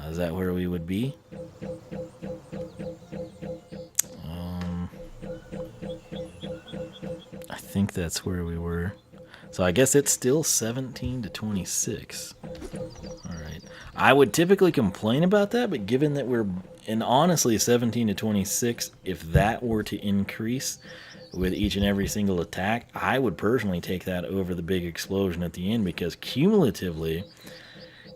Is that where we would be? I think that's where we were. So I guess it's still 17 to 26. Alright. I would typically complain about that, but given that we're And honestly, 17 to 26, if that were to increase with each and every single attack, I would personally take that over the big explosion at the end, because cumulatively,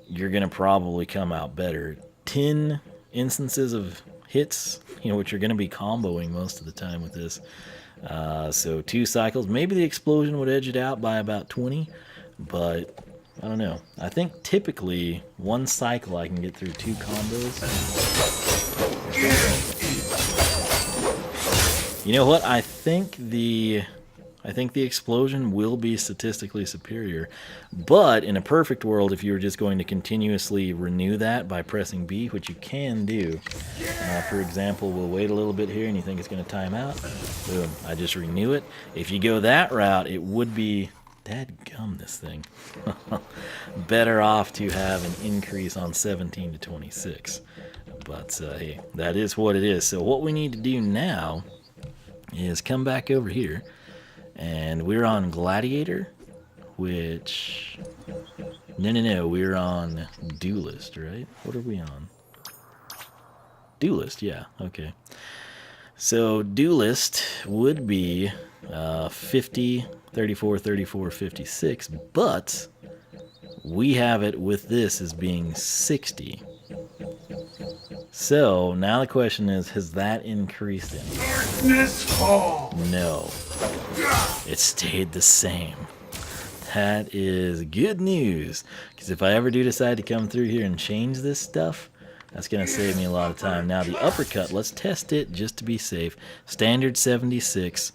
you're going to probably come out better. 10 instances of hits, which you're going to be comboing most of the time with this. So 2 cycles. Maybe the explosion would edge it out by about 20, but I don't know. I think typically 1 cycle I can get through 2 combos. You know what? I think the explosion will be statistically superior, but in a perfect world, if you were just going to continuously renew that by pressing B, which you can do, for example, we'll wait a little bit here and you think it's going to time out, boom, I just renew it. If you go that route, it would be, dadgum this thing, better off to have an increase on 17 to 26. But hey, that is what it is. So what we need to do now is come back over here, and we're on Gladiator, which, no, we're on Duelist, right? What are we on? Duelist, yeah, okay. So Duelist would be 50, 34, 34, 56, but we have it with this as being 60. So now the question is, has that increased any? Darkness fall. No. It stayed the same. That is good news, because if I ever do decide to come through here and change this stuff, that's going to save me a lot of time. Now the uppercut, let's test it just to be safe. Standard 76.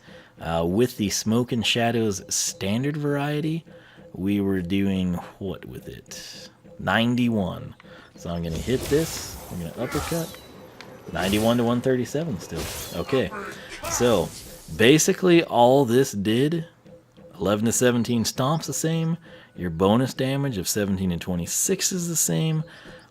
With the Smoke and Shadows standard variety, we were doing what with it? 91. So I'm going to hit this. I'm going to uppercut. 91 to 137 still. Okay. So basically all this did, 11 to 17 stomps the same. Your bonus damage of 17 to 26 is the same.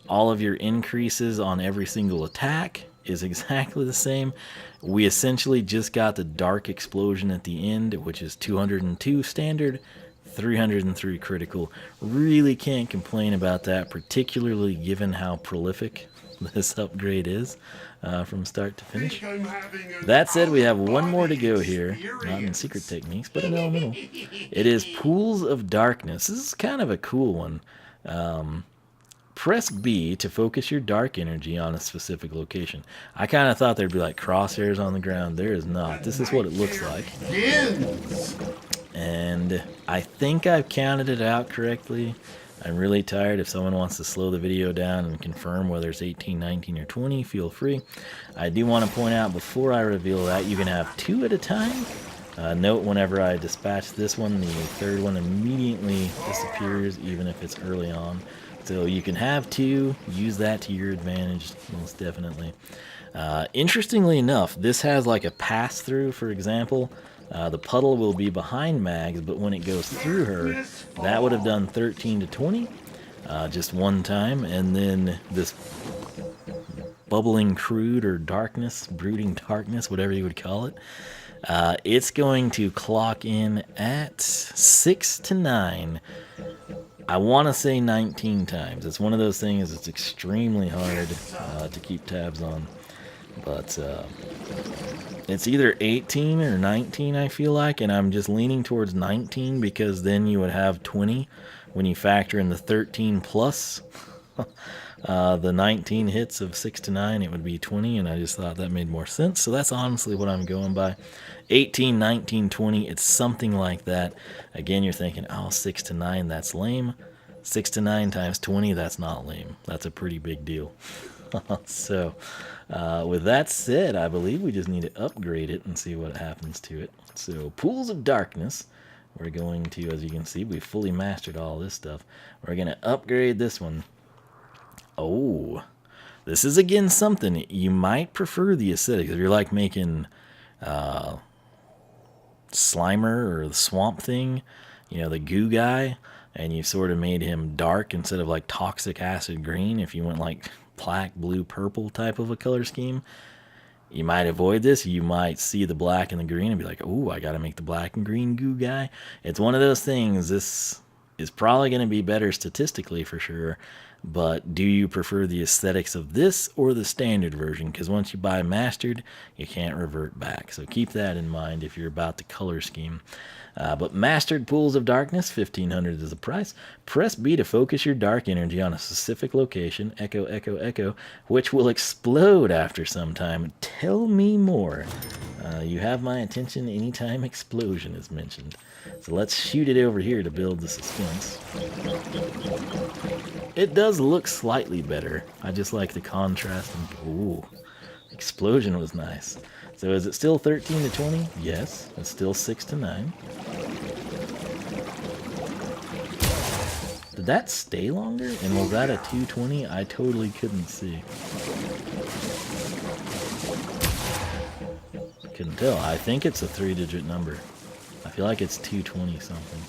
All of your increases on every single attack is exactly the same. We essentially just got the Dark Explosion at the end, which is 202 standard, 303 critical. Really can't complain about that, particularly given how prolific this upgrade is from start to finish. That said, we have one more to go here, not in Secret Techniques, but in Elemental. It is Pools of Darkness. This is kind of a cool one. Press B to focus your dark energy on a specific location. I kind of thought there'd be like crosshairs on the ground. There is not. This is what it looks like. And I think I've counted it out correctly. I'm really tired. If someone wants to slow the video down and confirm whether it's 18, 19, or 20, feel free. I do want to point out before I reveal that you can have 2 at a time. Note whenever I dispatch this one, the third one immediately disappears, even if it's early on. So you can have 2, use that to your advantage, most definitely. Interestingly enough, this has like a pass-through, for example. The puddle will be behind Mags, but when it goes through her, that would have done 13 to 20, just one time. And then this bubbling crude or darkness, brooding darkness, whatever you would call it, it's going to clock in at 6 to 9. I want to say 19 times. It's one of those things it's extremely hard to keep tabs on. But it's either 18 or 19, I feel like, and I'm just leaning towards 19 because then you would have 20 when you factor in the 13 plus the 19 hits of 6 to 9, it would be 20, and I just thought that made more sense. So that's honestly what I'm going by. 18, 19, 20, it's something like that. Again, you're thinking, oh, 6 to 9, that's lame. 6 to 9 times 20, that's not lame. That's a pretty big deal. So with that said, I believe we just need to upgrade it and see what happens to it. So Pools of Darkness, we're going to, as you can see, we fully mastered all this stuff. We're going to upgrade this one. Oh, this is again something you might prefer the acidic. If you're like making Slimer or the Swamp Thing, you know, the goo guy, and you sort of made him dark instead of like toxic acid green. If you went like black, blue, purple type of a color scheme, you might avoid this. You might see the black and the green and be like, oh, I got to make the black and green goo guy. It's one of those things. This is probably going to be better statistically for sure, But do you prefer the aesthetics of this or the standard version? Because once you buy mastered, you can't revert back. So keep that in mind if you're about the color scheme. But mastered pools of darkness, 1500 is the price. Press B to focus your dark energy on a specific location, echo, echo, echo, which will explode after some time. Tell me more. You have my attention anytime explosion is mentioned. So let's shoot it over here to build the suspense. It does look slightly better. I just like the contrast. Ooh, explosion was nice. So is it still 13 to 20? Yes. It's still 6 to 9. Did that stay longer? And was that a 220? I totally couldn't see. Couldn't tell. I think it's a 3-digit number. I feel like it's 220 something.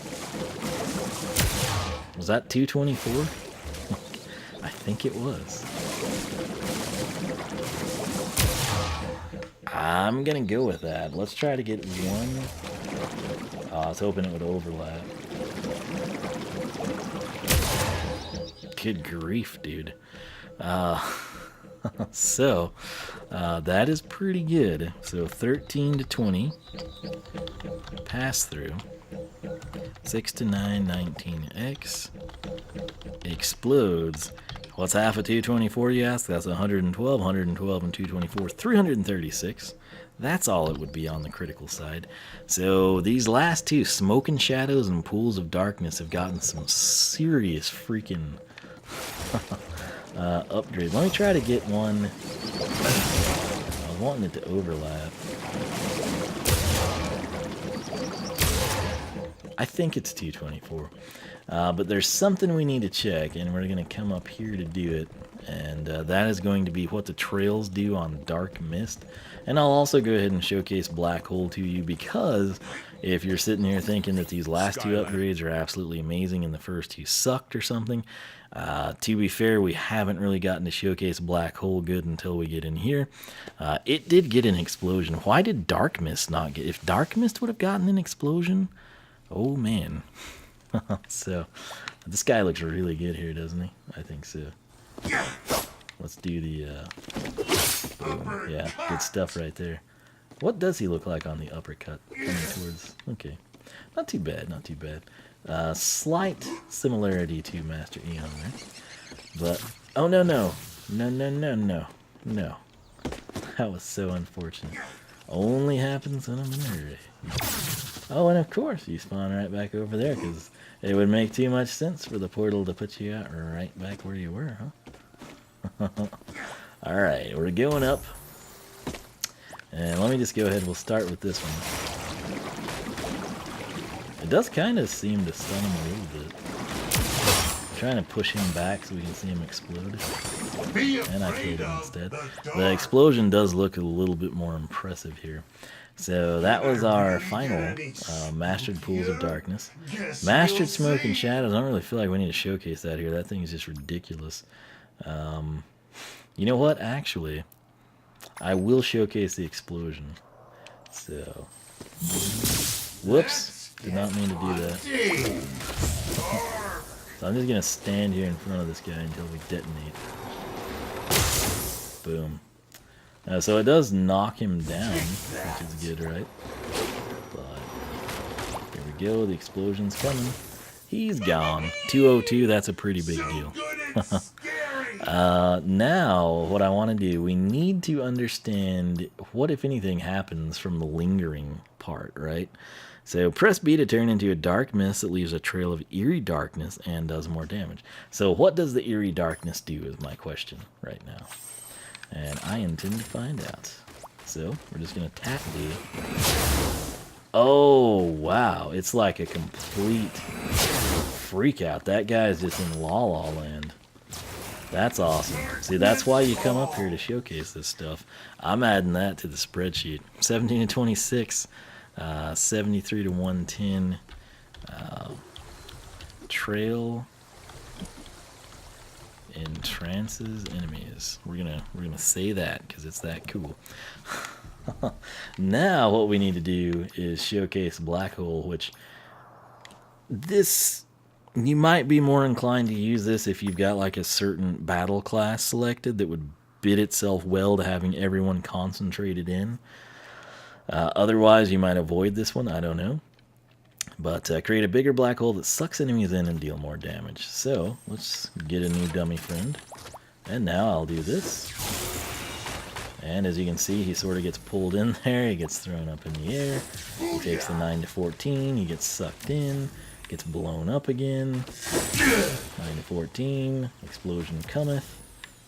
Was that 224? I think it was. I'm gonna go with that. Let's try to get one. I was hoping it would overlap. Good grief, dude. So, that is pretty good. So 13 to 20. Pass through. 6 to 9, 19x. Explodes. What's half of 224, you ask? That's 112. 112 and 224, 336. That's all it would be on the critical side. So these last two, Smoke and Shadows and Pools of Darkness, have gotten some serious freaking upgrade. Let me try to get one. I was wanting it to overlap. I think it's 224. But there's something we need to check, and we're going to come up here to do it. And that is going to be what the trails do on Dark Mist. And I'll also go ahead and showcase Black Hole to you, because if you're sitting here thinking that these last two upgrades are absolutely amazing and the first two sucked or something, to be fair, we haven't really gotten to showcase Black Hole good until we get in here. It did get an explosion. Why did Dark Mist not get? If Dark Mist would have gotten an explosion, oh man. So, this guy looks really good here, doesn't he? I think so. Let's do the, boom. Yeah, good stuff right there. What does he look like on the uppercut? Coming towards, okay. Not too bad, not too bad. Slight similarity to Master Eon there. But, oh no, no. No, no, no, no. No. That was so unfortunate. Only happens when I'm in a hurry. Oh, and of course you spawn right back over there, because it would make too much sense for the portal to put you out right back where you were, huh? Alright, we're going up. And let me just go ahead, we'll start with this one. It does kind of seem to stun him a little bit. I'm trying to push him back so we can see him explode. And I killed him instead. The explosion does look a little bit more impressive here. So that was our final Mastered Pools of Darkness. Mastered Smoke and Shadows, I don't really feel like we need to showcase that here. That thing is just ridiculous. You know what? Actually, I will showcase the explosion. So, whoops. Did not mean to do that. So I'm just going to stand here in front of this guy until we detonate. Boom. So it does knock him down, which is good, right? But here we go, the explosion's coming. He's gone. 202, that's a pretty big deal. Now, what I want to do, we need to understand what, if anything, happens from the lingering part, right? So press B to turn into a dark mist that leaves a trail of eerie darkness and does more damage. So what does the eerie darkness do is my question right now. And I intend to find out. So, we're just going to tap D. Oh, wow. It's like a complete freak out. That guy's just in La La Land. That's awesome. See, that's why you come up here to showcase this stuff. I'm adding that to the spreadsheet. 17 to 26. 73 to 110. Trail entrances enemies. We're gonna say that because it's that cool. Now what we need to do is showcase Black Hole, which this You might be more inclined to use this if you've got like a certain battle class selected that would bid itself well to having everyone concentrated in. Otherwise, you might avoid this one. I don't know. But create a bigger black hole that sucks enemies in and deal more damage. So let's get a new dummy friend. And now I'll do this. And as you can see, he sort of gets pulled in there. He gets thrown up in the air. He takes the 9 to 14. He gets sucked in. Gets blown up again. 9 to 14. Explosion cometh.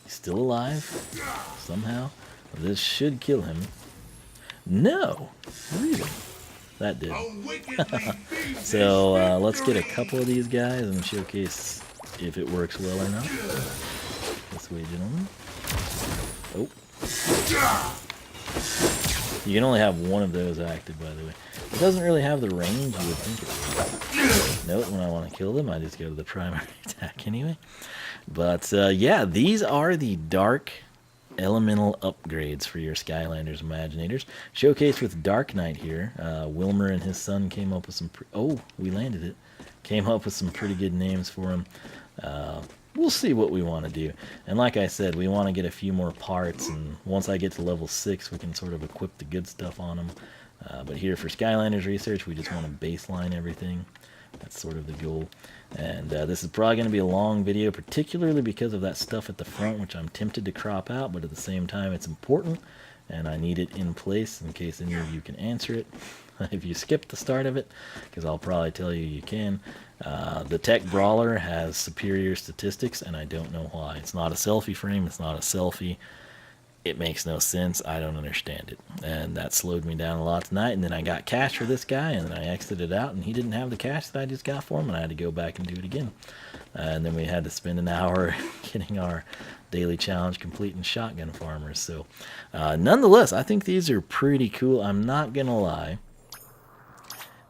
He's still alive. Somehow. This should kill him. No! Really? That did. So let's get a couple of these guys and showcase if it works well or not. This way, gentlemen. Oh. You can only have one of those active, by the way. It doesn't really have the range you would think it would. Note, when I want to kill them, I just go to the primary attack anyway. But yeah, these are the dark elemental upgrades for your Skylanders Imaginators. Showcased with Dark Knight here. Wilmer and his son came up with some... Oh, we landed it. Came up with some pretty good names for him. We'll see what we want to do. And like I said, we want to get a few more parts, and once I get to level 6, we can sort of equip the good stuff on them. But here for Skylanders research, we just want to baseline everything. That's sort of the goal. And this is probably going to be a long video, particularly because of that stuff at the front, which I'm tempted to crop out, but at the same time it's important, and I need it in place in case any of you can answer it. If you skip the start of it, because I'll probably tell you you can. The Tech Brawler has superior statistics, and I don't know why. It's not a selfie frame, it's not a selfie. It makes no sense. I don't understand it. And that slowed me down a lot tonight. And then I got cash for this guy, and then I exited out, and he didn't have the cash that I just got for him, and I had to go back and do it again. And then we had to spend an hour getting our daily challenge complete in Shotgun Farmers. So nonetheless, I think these are pretty cool. I'm not going to lie.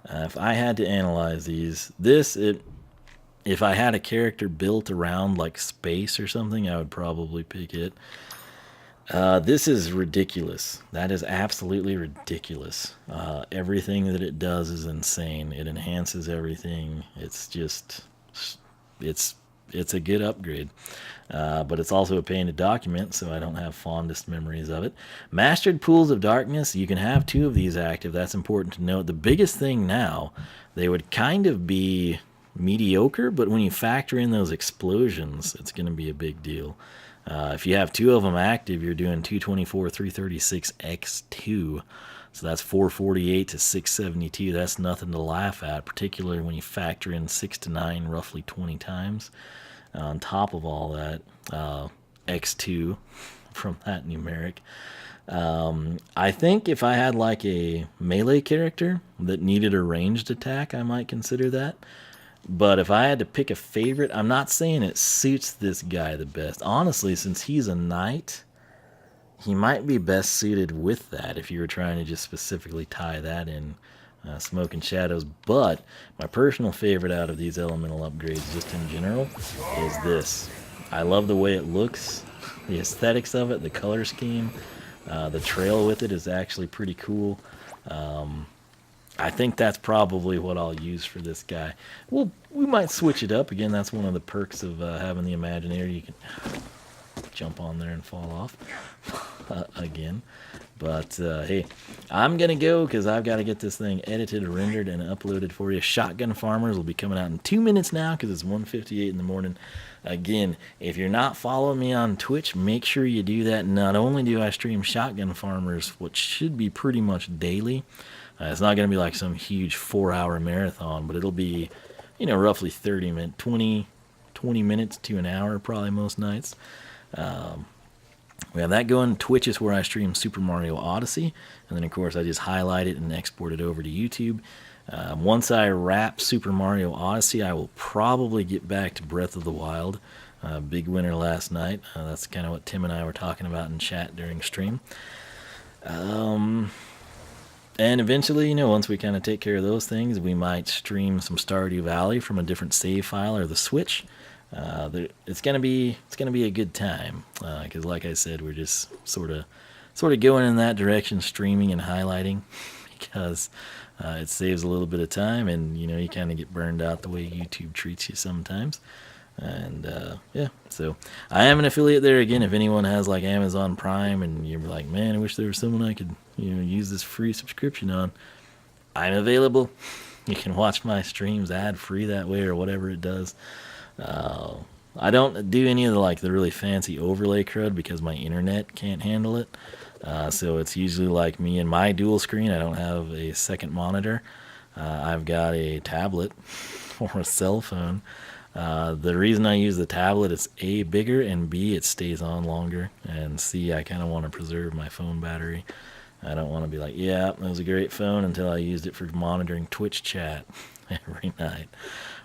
If I had to analyze these, if I had a character built around like space or something, I would probably pick it. This is ridiculous. That is absolutely ridiculous. Everything that it does is insane. It enhances everything. It's just, it's a good upgrade. But it's also a pain to document, so I don't have fondest memories of it. Mastered Pools of Darkness, you can have 2 of these active. That's important to note. The biggest thing now, they would kind of be mediocre, but when you factor in those explosions, it's going to be a big deal. If you have 2 of them active, you're doing 224, 336 x2. So that's 448 to 672. That's nothing to laugh at, particularly when you factor in 6 to 9 roughly 20 times. On top of all that, x2 from that numeric. I think if I had like a melee character that needed a ranged attack, I might consider that. But if I had to pick a favorite, I'm not saying it suits this guy the best. Honestly, since he's a knight, he might be best suited with that if you were trying to just specifically tie that in. Smoke and Shadows. But my personal favorite out of these elemental upgrades, just in general, is this. I love the way it looks, the aesthetics of it, the color scheme. The trail with it is actually pretty cool. I think that's probably what I'll use for this guy. Well, we might switch it up. Again, that's one of the perks of having the Imaginator. You can jump on there and fall off again. But, hey, I'm going to go because I've got to get this thing edited, rendered, and uploaded for you. Shotgun Farmers will be coming out in 2 minutes now because it's 1:58 in the morning. Again, if you're not following me on Twitch, make sure you do that. Not only do I stream Shotgun Farmers, which should be pretty much daily. It's not going to be like some huge 4-hour marathon, but it'll be, you know, roughly 20 minutes to an hour probably most nights. We have that going. Twitch is where I stream Super Mario Odyssey, and then of course I just highlight it and export it over to YouTube. Once I wrap Super Mario Odyssey, I will probably get back to Breath of the Wild. Big winner last night. That's kind of what Tim and I were talking about in chat during stream. And eventually, you know, once we kind of take care of those things, we might stream some Stardew Valley from a different save file or the Switch. It's gonna be a good time because, like I said, we're just sort of going in that direction, streaming and highlighting because it saves a little bit of time, and you know, you kind of get burned out the way YouTube treats you sometimes. And yeah, so I am an affiliate there. Again, if anyone has like Amazon Prime and you're like, man, I wish there was someone I could, you know, use this free subscription on, I'm available. You can watch my streams ad free that way, or whatever it does. I don't do any of the really fancy overlay crud because my internet can't handle it. So it's usually like me and my dual screen. I don't have a second monitor. I've got a tablet or a cell phone. The reason I use the tablet is A, bigger, and B, it stays on longer, and C, I kind of want to preserve my phone battery. I don't want to be like, yeah, that was a great phone until I used it for monitoring Twitch chat every night.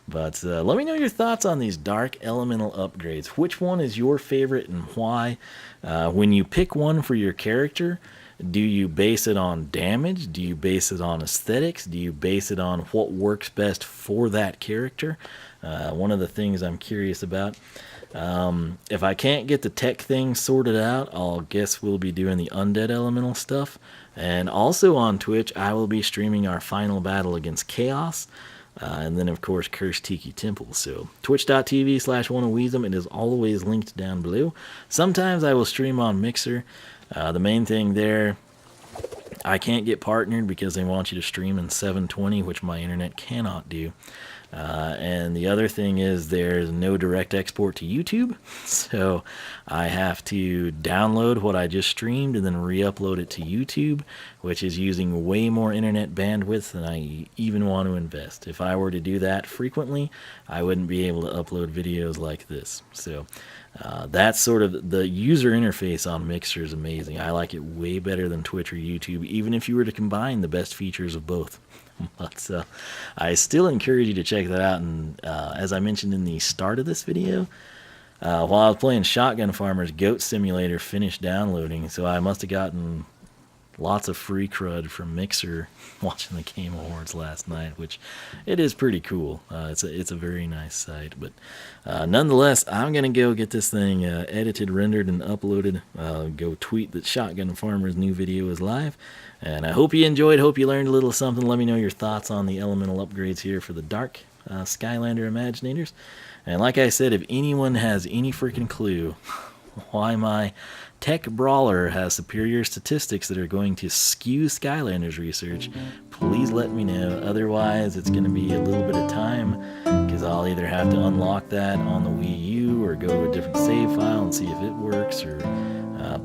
But let me know your thoughts on these dark elemental upgrades. Which one is your favorite and why? When you pick one for your character, do you base it on damage? Do you base it on aesthetics? Do you base it on what works best for that character? One of the things I'm curious about. If I can't get the tech thing sorted out, I'll guess we'll be doing the undead elemental stuff. And also on Twitch, I will be streaming our final battle against Chaos. And then, of course, Cursed Tiki Temple. So, twitch.tv/oneofwiisdom. It is always linked down below. Sometimes I will stream on Mixer. The main thing there, I can't get partnered because they want you to stream in 720, which my internet cannot do. And the other thing is there's no direct export to YouTube, so I have to download what I just streamed and then re-upload it to YouTube, which is using way more internet bandwidth than I even want to invest. If I were to do that frequently, I wouldn't be able to upload videos like this. So that's sort of the user interface on Mixer is amazing. I like it way better than Twitch or YouTube, even if you were to combine the best features of both. But I still encourage you to check that out. And as I mentioned in the start of this video, while I was playing Shotgun Farmer's Goat Simulator finished downloading, so I must have gotten lots of free crud from Mixer watching the Game Awards last night, which it is pretty cool. It's a very nice site. But nonetheless, I'm going to go get this thing edited, rendered, and uploaded. Go tweet that Shotgun Farmer's new video is live. And I hope you enjoyed, hope you learned a little something. Let me know your thoughts on the elemental upgrades here for the Dark Skylander Imaginators. And like I said, if anyone has any freaking clue why my Tech Brawler has superior statistics that are going to skew Skylanders research, please let me know. Otherwise, it's going to be a little bit of time, because I'll either have to unlock that on the Wii U or go to a different save file and see if it works, or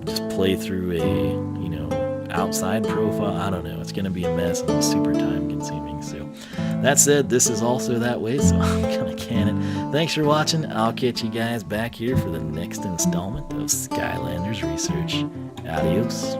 just play through a, outside profile. I don't know. It's going to be a mess and super time consuming. So that said, this is also that way, so I'm going to can it. Thanks for watching. I'll catch you guys back here for the next installment of Skylanders Research. Adios.